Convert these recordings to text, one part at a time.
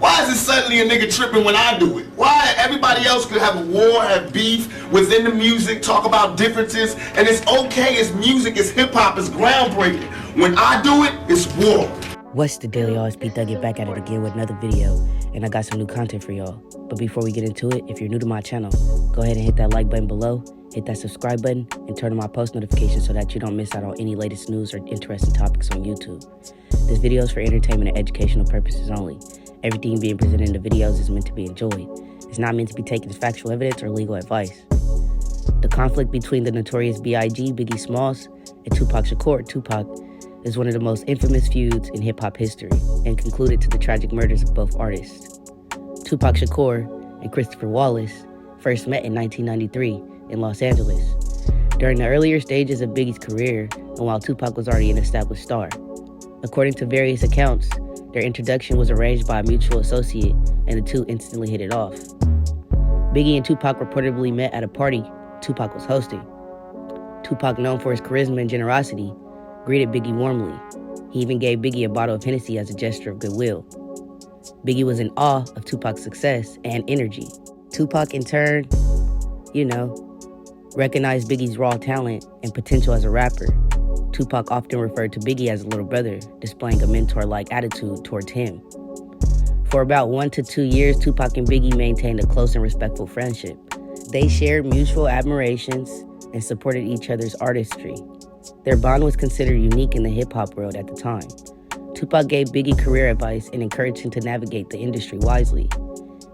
Why is it suddenly a nigga tripping when I do it? Why everybody else could have a war, have beef within the music, talk about differences, and it's okay, it's music, it's hip-hop, it's groundbreaking. When I do it, it's war. What's the deal, y'all? It's B-Thug back at it again with another video, and I got some new content for y'all. But before we get into it, if you're new to my channel, go ahead and hit that like button below, hit that subscribe button, and turn on my post notifications so that you don't miss out on any latest news or interesting topics on YouTube. This video is for entertainment and educational purposes only. Everything being presented in the videos is meant to be enjoyed. It's not meant to be taken as factual evidence or legal advice. The conflict between the Notorious B.I.G, Biggie Smalls, and Tupac Shakur, Tupac, is one of the most infamous feuds in hip-hop history and concluded to the tragic murders of both artists. Tupac Shakur and Christopher Wallace first met in 1993 in Los Angeles, during the earlier stages of Biggie's career and while Tupac was already an established star. According to various accounts, their introduction was arranged by a mutual associate, and the two instantly hit it off. Biggie and Tupac reportedly met at a party Tupac was hosting. Tupac, known for his charisma and generosity, greeted Biggie warmly. He even gave Biggie a bottle of Hennessy as a gesture of goodwill. Biggie was in awe of Tupac's success and energy. Tupac, in turn, recognized Biggie's raw talent and potential as a rapper. Tupac often referred to Biggie as a little brother, displaying a mentor-like attitude towards him. For about 1 to 2 years, Tupac and Biggie maintained a close and respectful friendship. They shared mutual admirations and supported each other's artistry. Their bond was considered unique in the hip-hop world at the time. Tupac gave Biggie career advice and encouraged him to navigate the industry wisely.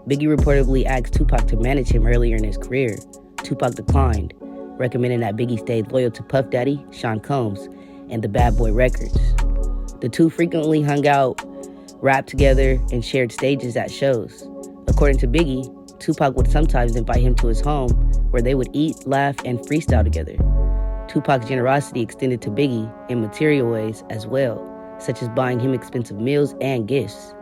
Biggie reportedly asked Tupac to manage him earlier in his career. Tupac declined, recommending that Biggie stayed loyal to Puff Daddy, Sean Combs, and the Bad Boy Records. The two frequently hung out, rapped together, and shared stages at shows. According to Biggie, Tupac would sometimes invite him to his home where they would eat, laugh, and freestyle together. Tupac's generosity extended to Biggie in material ways as well, such as buying him expensive meals and gifts.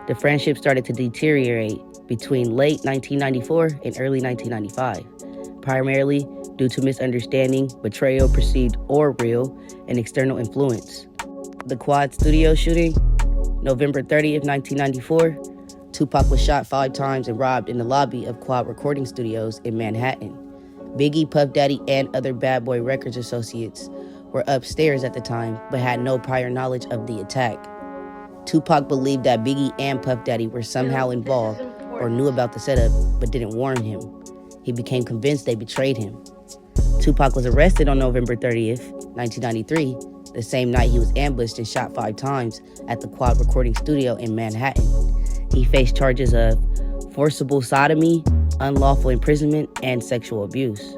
The friendship started to deteriorate between late 1994 and early 1995, primarily due to misunderstanding, betrayal, perceived or real, and external influence. The Quad studio shooting, November 30th, 1994, Tupac was shot 5 times and robbed in the lobby of Quad recording studios in Manhattan. Biggie, Puff Daddy, and other Bad Boy Records associates were upstairs at the time, but had no prior knowledge of the attack. Tupac believed that Biggie and Puff Daddy were somehow involved or knew about the setup, but didn't warn him. He became convinced they betrayed him. Tupac was arrested on November 30th, 1993, the same night he was ambushed and shot 5 times at the Quad recording studio in Manhattan. He faced charges of forcible sodomy, unlawful imprisonment, and sexual abuse.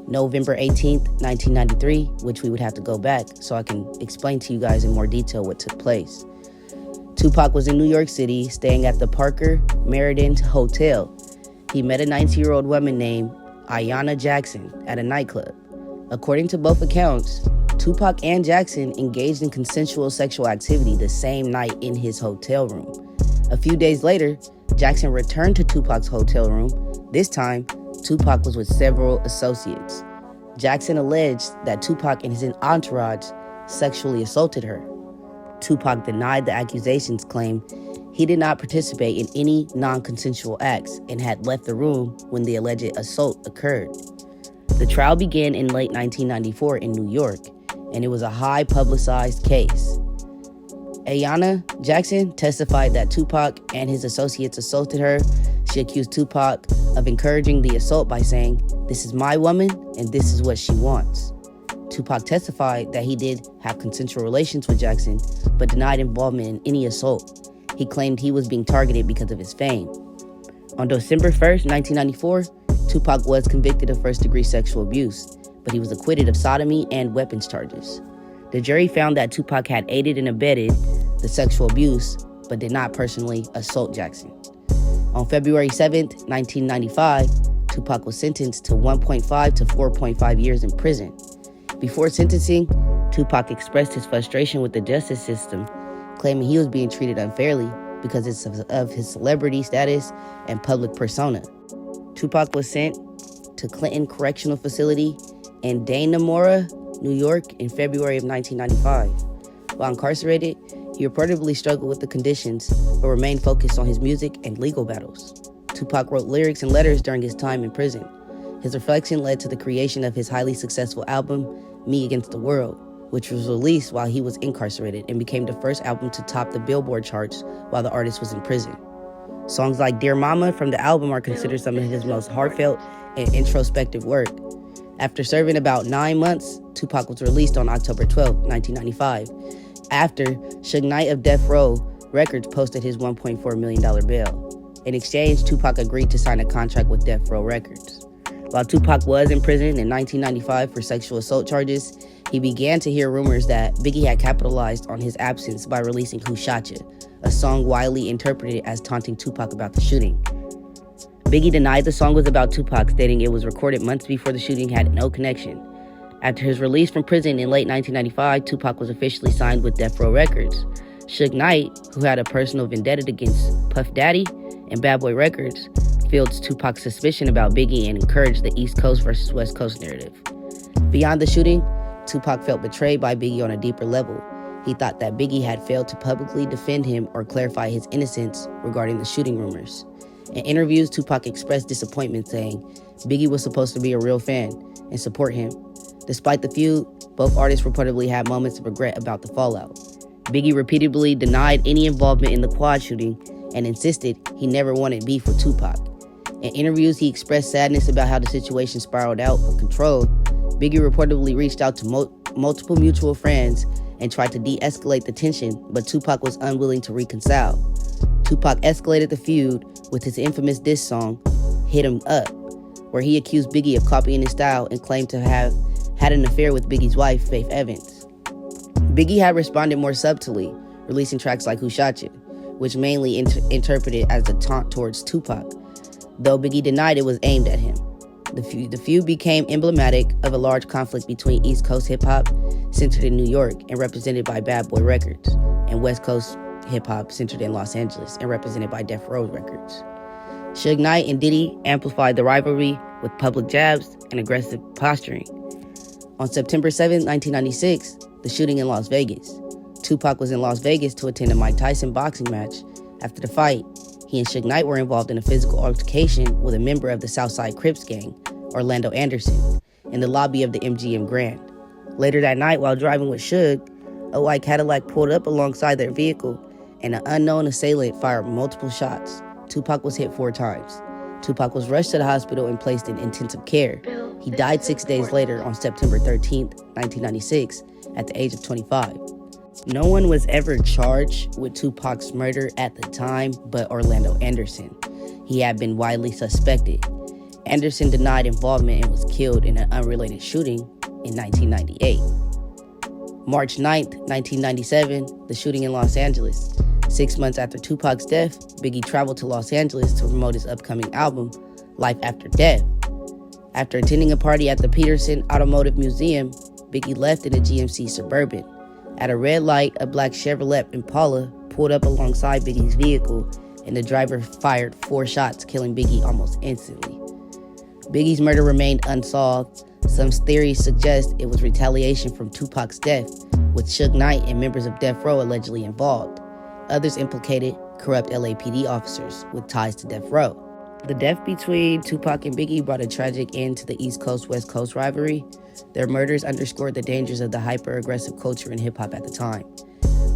November 18th, 1993, which we would have to go back so I can explain to you guys in more detail what took place. Tupac was in New York City, staying at the Parker Meriden Hotel. He met a 19-year-old woman named Ayanna Jackson at a nightclub. According to both accounts, Tupac and Jackson engaged in consensual sexual activity the same night in his hotel room. A few days later, Jackson returned to Tupac's hotel room. This time, Tupac was with several associates. Jackson alleged that Tupac and his entourage sexually assaulted her. Tupac denied the accusations, claimed he did not participate in any non-consensual acts and had left the room when the alleged assault occurred. The trial began in late 1994 in New York, and it was a high-publicized case. Ayanna Jackson testified that Tupac and his associates assaulted her. She accused Tupac of encouraging the assault by saying, "This is my woman, and this is what she wants." Tupac testified that he did have consensual relations with Jackson, but denied involvement in any assault. He claimed he was being targeted because of his fame. On December 1st, 1994, Tupac was convicted of first-degree sexual abuse, but he was acquitted of sodomy and weapons charges. The jury found that Tupac had aided and abetted the sexual abuse, but did not personally assault Jackson. On February 7th, 1995, Tupac was sentenced to 1.5 to 4.5 years in prison. Before sentencing, Tupac expressed his frustration with the justice system, claiming he was being treated unfairly because of his celebrity status and public persona. Tupac was sent to Clinton Correctional Facility in Dannemora, New York in February of 1995. While incarcerated, He reportedly struggled with the conditions, but remained focused on his music and legal battles. Tupac wrote lyrics and letters during his time in prison. His reflection led to the creation of his highly successful album, Me Against the World, which was released while he was incarcerated and became the first album to top the Billboard charts while the artist was in prison. Songs like Dear Mama from the album are considered some of his most heartfelt and introspective work. After serving about 9 months, Tupac was released on October 12, 1995, after Suge Knight of Death Row Records posted his $1.4 million bail. In exchange, Tupac agreed to sign a contract with Death Row Records. While Tupac was in prison in 1995 for sexual assault charges, he began to hear rumors that Biggie had capitalized on his absence by releasing Who Shot Ya, a song widely interpreted as taunting Tupac about the shooting. Biggie denied the song was about Tupac, stating it was recorded months before the shooting, had no connection. After his release from prison in late 1995, Tupac was officially signed with Death Row Records. Suge Knight, who had a personal vendetta against Puff Daddy and Bad Boy Records, fueled Tupac's suspicion about Biggie and encouraged the East Coast versus West Coast narrative. Beyond the shooting, Tupac felt betrayed by Biggie on a deeper level. He thought that Biggie had failed to publicly defend him or clarify his innocence regarding the shooting rumors. In interviews, Tupac expressed disappointment, saying Biggie was supposed to be a real fan and support him. Despite the feud, both artists reportedly had moments of regret about the fallout. Biggie repeatedly denied any involvement in the Quad shooting and insisted he never wanted beef with Tupac. In interviews, he expressed sadness about how the situation spiraled out of control. Biggie reportedly reached out to multiple mutual friends and tried to de-escalate the tension, but Tupac was unwilling to reconcile. Tupac escalated the feud with his infamous diss song, Hit 'Em Up, where he accused Biggie of copying his style and claimed to have had an affair with Biggie's wife, Faith Evans. Biggie had responded more subtly, releasing tracks like Who Shot Ya, which mainly interpreted as a taunt towards Tupac, though Biggie denied it was aimed at him. The feud became emblematic of a large conflict between East Coast hip-hop, centered in New York and represented by Bad Boy Records, and West Coast hip-hop, centered in Los Angeles and represented by Death Row Records. Suge Knight and Diddy amplified the rivalry with public jabs and aggressive posturing. On September 7, 1996, the shooting in Las Vegas. Tupac was in Las Vegas to attend a Mike Tyson boxing match. After the fight, he and Suge Knight were involved in a physical altercation with a member of the Southside Crips gang, Orlando Anderson, in the lobby of the MGM Grand. Later that night, while driving with Suge, a white Cadillac pulled up alongside their vehicle, and an unknown assailant fired multiple shots. Tupac was hit 4 times. Tupac was rushed to the hospital and placed in intensive care. He died 6 days later on September 13, 1996, at the age of 25. No one was ever charged with Tupac's murder at the time but Orlando Anderson. He had been widely suspected. Anderson denied involvement and was killed in an unrelated shooting in 1998. March 9, 1997, the shooting in Los Angeles. 6 months after Tupac's death, Biggie traveled to Los Angeles to promote his upcoming album, Life After Death. After attending a party at the Peterson Automotive Museum, Biggie left in a GMC Suburban. At a red light, a black Chevrolet Impala pulled up alongside Biggie's vehicle, and the driver fired 4 shots, killing Biggie almost instantly. Biggie's murder remained unsolved. Some theories suggest it was retaliation from Tupac's death, with Suge Knight and members of Death Row allegedly involved. Others implicated corrupt LAPD officers with ties to Death Row. The death between Tupac and Biggie brought a tragic end to the East Coast-West Coast rivalry. Their murders underscored the dangers of the hyper-aggressive culture in hip-hop at the time.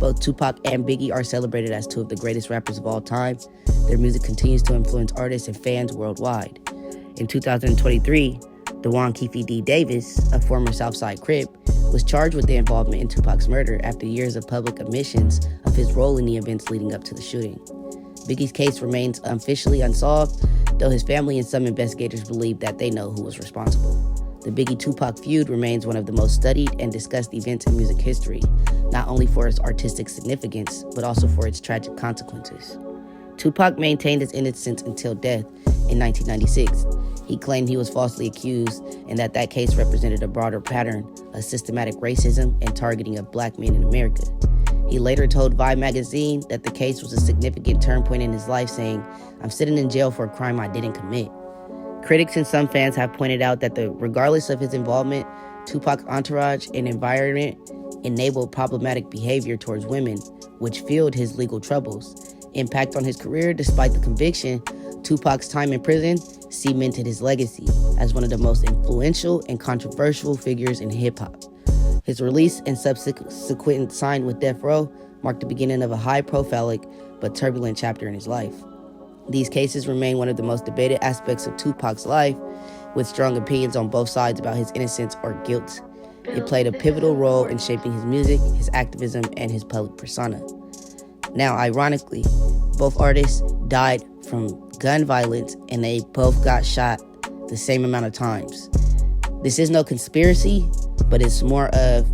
Both Tupac and Biggie are celebrated as 2 of the greatest rappers of all time. Their music continues to influence artists and fans worldwide. In 2023, DeJuan Keefe D. Davis, a former Southside Crip, was charged with their involvement in Tupac's murder after years of public admissions of his role in the events leading up to the shooting. Biggie's case remains officially unsolved, though his family and some investigators believe that they know who was responsible. The Biggie-Tupac feud remains one of the most studied and discussed events in music history, not only for its artistic significance, but also for its tragic consequences. Tupac maintained his innocence until death in 1996. He claimed he was falsely accused and that case represented a broader pattern of systematic racism and targeting of black men in America. He later told Vibe magazine that the case was a significant turn point in his life, saying, "I'm sitting in jail for a crime I didn't commit." Critics and some fans have pointed out that regardless of his involvement, Tupac's entourage and environment enabled problematic behavior towards women, which fueled his legal troubles. Impact on his career: despite the conviction, Tupac's time in prison cemented his legacy as one of the most influential and controversial figures in hip-hop. His release and subsequent sign with Death Row marked the beginning of a high-profile but turbulent chapter in his life. These cases remain one of the most debated aspects of Tupac's life, with strong opinions on both sides about his innocence or guilt. It played a pivotal role in shaping his music, his activism, and his public persona. Now, ironically, both artists died from gun violence, and they both got shot the same amount of times. This is no conspiracy, but it's more of,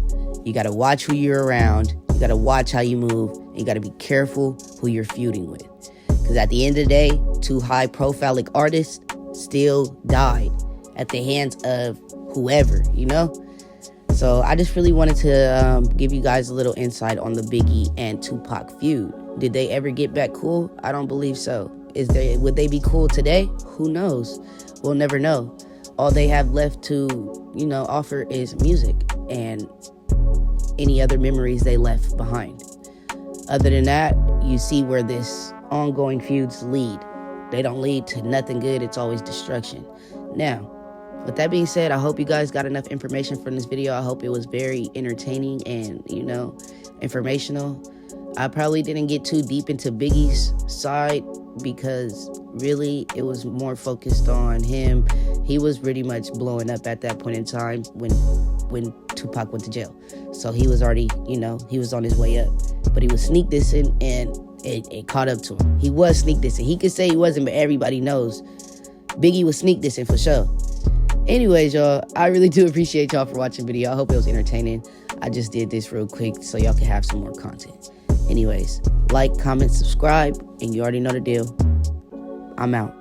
you gotta watch who you're around, you gotta watch how you move, and you gotta be careful who you're feuding with. Because at the end of the day, two high-profile artists still died at the hands of whoever, you know? So I just really wanted to give you guys a little insight on the Biggie and Tupac feud. Did they ever get back cool? I don't believe so. Would they be cool today? Who knows? We'll never know. All they have left to, offer is music and any other memories they left behind. Other than that, you see where this ongoing feuds lead. They don't lead to nothing good. It's always destruction. Now, with that being said, I hope you guys got enough information from this video. I hope it was very entertaining and, informational. I probably didn't get too deep into Biggie's side because really it was more focused on him. He was pretty much blowing up at that point in time when Tupac went to jail. So he was already, he was on his way up. But he was sneak dissing and it caught up to him. He was sneak dissing. He could say he wasn't, but everybody knows Biggie was sneak dissing for sure. Anyways, y'all, I really do appreciate y'all for watching the video. I hope it was entertaining. I just did this real quick so y'all can have some more content. Anyways, like, comment, subscribe, and you already know the deal. I'm out.